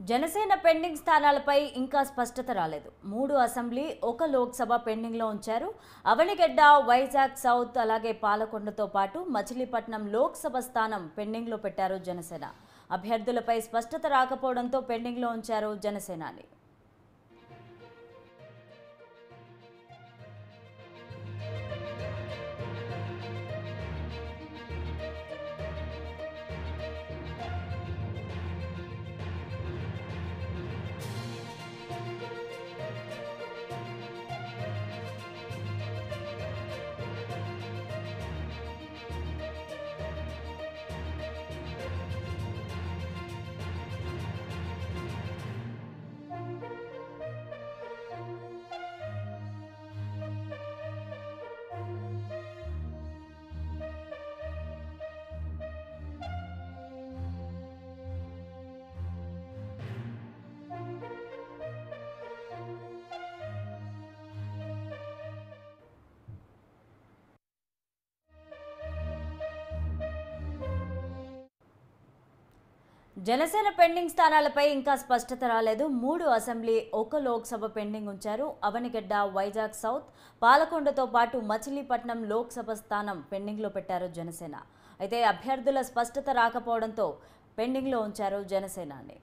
Janasena pending స్థానాలపై ఇంకా స్పష్టత రాలేదు. 3 అసెంబ్లీ, 1 లోక్సభ పెండింగ్లో ఉంచారు. అవనిగడ్డ, వైజాగ్ సౌత్ అలాగే పాలకొండతో పాటు మచిలీపట్నం లోక్సభ స్థానం పెండింగ్లో పెట్టారు జనసేన. అభ్యర్థులపై స్పష్టత రాకపోవడంతో పెండింగ్లో ఉంచారు జనసేనాని. జనసేన పెండింగ్ స్థానాలపై ఇంకా స్పష్టత రాలేదు. 3 అసెంబ్లీ, 1 లోక్సభ పెండింగ్ ఉంచారు. అవనిగడ్డ, వైజాగ్ సౌత్, పాలకొండతో పాటు మచిలీపట్నం లోక్సభ స్థానం పెండింగ్లో పెట్టారు జనసేన. అయితే అభ్యర్థుల స్పష్టత రాకపోవడంతో పెండింగ్లో ఉంచారు జనసేనాని.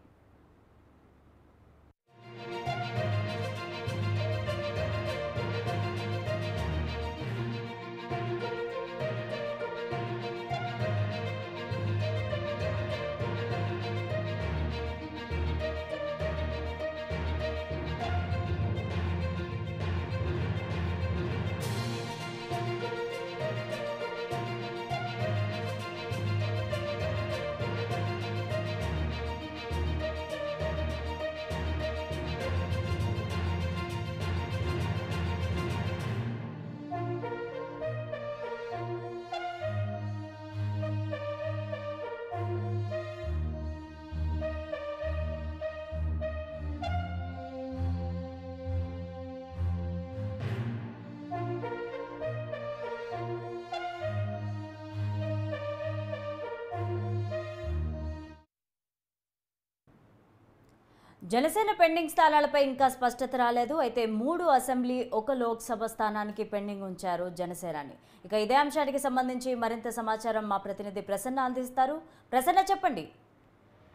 జనసేన పెండింగ్ స్థానాలపై ఇంకా స్పష్టత రాలేదు. అయితే 3 అసెంబ్లీ, 1 లోక్సభ స్థానానికి పెండింగ్ ఉంచారు జనసేనాని. ఇక ఇదే అంశానికి సంబంధించి మరింత సమాచారం మా ప్రతినిధి ప్రసన్న అందిస్తారు. ప్రసన్న, చెప్పండి.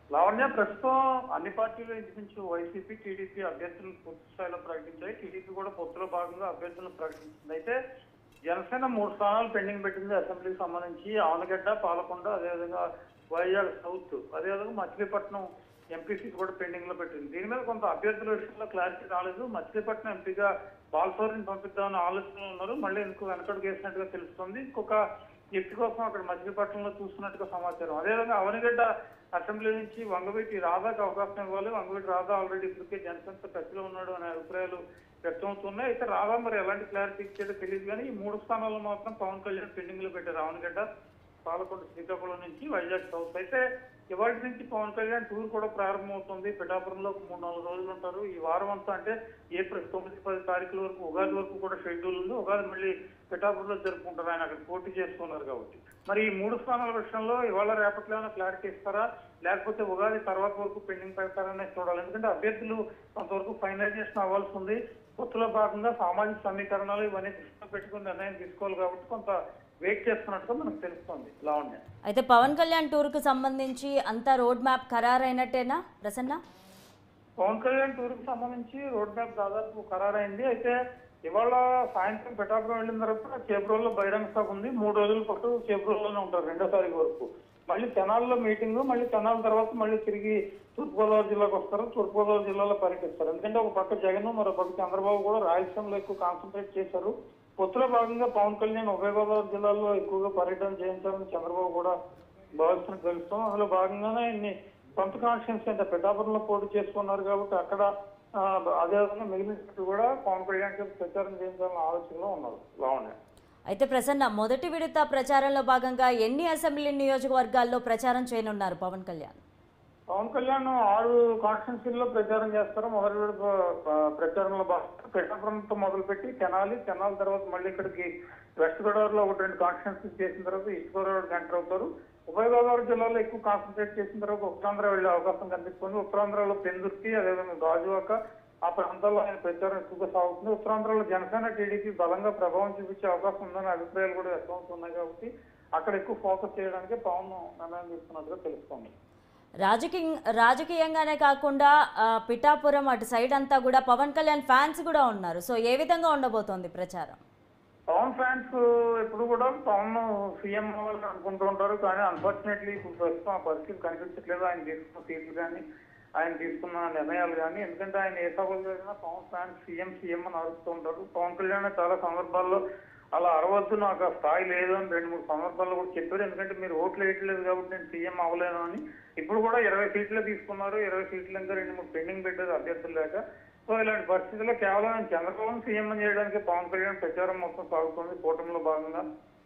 లావణ్య, ప్రస్తుతం అన్ని పార్టీలు ఇంచుమించు వైసీపీ, టీడీపీ అభ్యర్థులను పూర్తి స్థాయిలో ప్రకటించాయి. టీడీపీ కూడా పొత్తులో భాగంగా అభ్యర్థులను ప్రకటించింది. అయితే జనసేన 3 స్థానాలు పెండింగ్ పెట్టింది. అసెంబ్లీకి సంబంధించి ఆవనగడ్డ, పాలకొండ, అదేవిధంగా వైజాగ్ సౌత్, అదేవిధంగా మచిలీపట్నం ఎంపీ సీట్ కూడా పెండింగ్ లో పెట్టింది. దీని మీద కొంత అభ్యర్థుల విషయంలో క్లారిటీ రాలేదు. మచిలీపట్నం ఎంపీగా బాలసౌరిని పంపిద్దామని ఆలోచనలు ఉన్నారు. మళ్ళీ ఎందుకు వెనకడుగు వేసినట్టుగా తెలుస్తుంది. ఇంకొక వ్యక్తి కోసం అక్కడ మచిలీపట్నంలో చూస్తున్నట్టుగా సమాచారం. అదేవిధంగా అవనిగడ్డ అసెంబ్లీ నుంచి వంగవీటి రాధాకు అవకాశం ఇవ్వాలి. వంగవీటి రాధా ఆల్రెడీ ఇప్పటికే జనసేనతో టచ్లో ఉన్నాడు అనే అభిప్రాయాలు వ్యక్తమవుతున్నాయి. అయితే రాధా మరి ఎలాంటి క్లారిటీ ఇచ్చేదో తెలియదు. కానీ ఈ 3 స్థానాల్లో మాత్రం పవన్ కళ్యాణ్ పెండింగ్ లో పెట్టారు. అవనిగడ్డ, పాలకొండ, శ్రీకాకుళం నుంచి వైజాగ్ సౌత్. అయితే ఇవాటి నుంచి పవన్ కళ్యాణ్ టూర్ కూడా ప్రారంభమవుతుంది. పిఠాపురంలో 3-4 రోజులు ఉంటారు. ఈ వారం అంతా అంటే ఏప్రిల్ 9-10 తారీఖుల వరకు, ఉగాది వరకు కూడా షెడ్యూల్ ఉంది. ఉగాది మళ్ళీ పిఠాపురంలో జరుపుకుంటారు. ఆయన అక్కడ పోటీ చేస్తున్నారు కాబట్టి మరి ఈ 3 స్థానాల విషయంలో ఇవాళ రేపట్లో ఏమైనా క్లారిటీ ఇస్తారా, లేకపోతే ఉగాది తర్వాత వరకు పెండింగ్ పెడతారనే చూడాలి. ఎందుకంటే అభ్యర్థులు కొంతవరకు ఫైనలైజేషన్ అవ్వాల్సి ఉంది. పొత్తులో భాగంగా సామాజిక సమీకరణాలు ఇవన్నీ దృష్టిలో పెట్టుకుని నిర్ణయం తీసుకోవాలి కాబట్టి కొంత వెయిట్ చేస్తున్నట్టుగా మనకు తెలుస్తోంది. లావణ్య, అయితే పవన్ కళ్యాణ్ టూర్ కు సంబంధించి అంతా రోడ్ మ్యాప్ ఖరారైనట్టేనా ప్రసన్న? పవన్ కళ్యాణ్ టూర్ కి సంబంధించి రోడ్ మ్యాప్ దాదాపు ఖరారైంది. అయితే ఇవాళ సాయంత్రం పిఠాపురం వెళ్ళిన తర్వాత చేబ్రోల్లో బహిరంగ సభ ఉంది. 3 రోజుల పాటు చేబ్రోల్లోనే ఉంటారు 2వ తారీఖు వరకు. మళ్ళీ తెనాల్లో మీటింగ్, మళ్ళీ తెనాల తర్వాత మళ్ళీ తిరిగి తూర్పుగోదావరి జిల్లాకు వస్తారు. తూర్పుగోదావరి జిల్లాలో పర్యటిస్తారు. ఎందుకంటే ఒక పక్క జగన్, మరో పక్క చంద్రబాబు కూడా రాయలసీమలో ఎక్కువ కాన్సన్ట్రేట్ చేశారు. పొత్తులో భాగంగా పవన్ కళ్యాణ్ ఉభయ గోదావరి జిల్లాలో ఎక్కువగా పర్యటన చేయించాలని చంద్రబాబు కూడా భావిస్తున్నట్టు తెలుస్తాం. అందులో భాగంగానే ఇన్ని సొంత కాన్స్టిట్యున్సీ అంటే పిఠాపురంలో పోటీ చేసుకున్నారు కాబట్టి అక్కడ అదేవిధంగా మిగిలిన కూడా పవన్ కళ్యాణ్ ప్రచారం చేయించాలని ఆలోచనలో ఉన్నారు. లావణ్య, అయితే ప్రసన్న, మొదటి విడత ప్రచారంలో భాగంగా ఎన్ని అసెంబ్లీ నియోజకవర్గాల్లో ప్రచారం చేయనున్నారు పవన్ కళ్యాణ్? పవన్ కళ్యాణ్ 6 కాన్స్టిట్యున్సీల్లో ప్రచారం చేస్తారు. మొదటి ప్రచారంలో భాగంగా పిఠాపురంతో మొదలుపెట్టి తెనాలి తర్వాత మళ్ళీ ఇక్కడికి వెస్ట్ గోదావరిలో 1-2 కాన్స్టిట్యున్సీ చేసిన తర్వాత ఈస్ట్ గోదావరికి ఎంటర్ అవుతారు. ఉభయ గోదావరి జిల్లాలో ఎక్కువ కాన్సన్ట్రేట్ చేసిన తర్వాత ఉత్తరాంధ్ర వెళ్లే అవకాశం కనిపిస్తుంది. ఉత్తరాంధ్రలో పెందుర్తి, అదేవిధంగా గాజువాక ఆ ప్రాంతాల్లో ఆయన ప్రచారం ఎక్కువగా సాగుతుంది. ఉత్తరాంధ్రలో జనసేన టీడీపీ బలంగా ప్రభావం చూపించే అవకాశం ఉందనే అభిప్రాయాలు కూడా వ్యక్తం అవుతున్నాయి. కాబట్టి అక్కడ ఎక్కువ ఫోకస్ చేయడానికి పవన్ నిర్ణయం తీసుకున్నట్టుగా తెలుస్తోంది. రాజకీయంగానే కాకుండా పిఠాపురం అటు సైడ్ అంతా కూడా పవన్ కళ్యాణ్ ఫ్యాన్స్ కూడా ఉన్నారు. సో ఏ విధంగా ఉండబోతోంది ప్రచారం? పవన్ ఫ్యాన్స్ ఎప్పుడు కూడా పవన్ సీఎం అవ్వాలని అనుకుంటూ ఉంటారు. కానీ అన్ఫార్చునేట్లీ ఇప్పుడు ప్రస్తుతం ఆ పరిస్థితి కనిపించట్లేదు. ఆయన తీసుకున్న సీట్లు కానీ, ఆయన తీసుకున్న నిర్ణయాలు కానీ. ఎందుకంటే ఆయన ఏ సభలు జరిగినా పవన్ ఫ్యాన్స్ సీఎం అని అరుస్తూ ఉంటారు. పవన్ కళ్యాణ్ చాలా సందర్భాల్లో అలా అరవద్దు, నాకు ఆ స్థాయి లేదు అని 2-3 సందర్భాల్లో కూడా చెప్పారు. ఎందుకంటే మీరు ఓట్లు వేయట్లేదు కాబట్టి నేను సీఎం అవ్వలేను అని. ఇప్పుడు కూడా 20 సీట్లే తీసుకున్నారు. 20 సీట్లు ఇంకా 2-3 పెండింగ్ పెట్టారు అభ్యర్థులు లేక. సో ఇలాంటి పరిస్థితుల్లో కేవలం చంద్రబాబు సీఎం చేయడానికి పవన్ కళ్యాణ్ ప్రచారం మొత్తం సాగుతుంది కూటమిలో భాగంగా.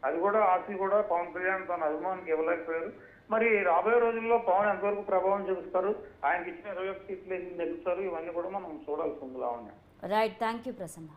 అది కూడా ఆశ కూడా పవన్ కళ్యాణ్ తన అభిమానికి ఇవ్వలేకపోయారు. మరి రాబోయే రోజుల్లో పవన్ ఎంతవరకు ప్రభావం చూపిస్తారు, ఆయనకి ఇచ్చిన 21 సీట్లు నెగ్గుతారు, ఇవన్నీ కూడా మనం చూడాల్సి ఉంది. Lavanya. Right, thank you Prasanna.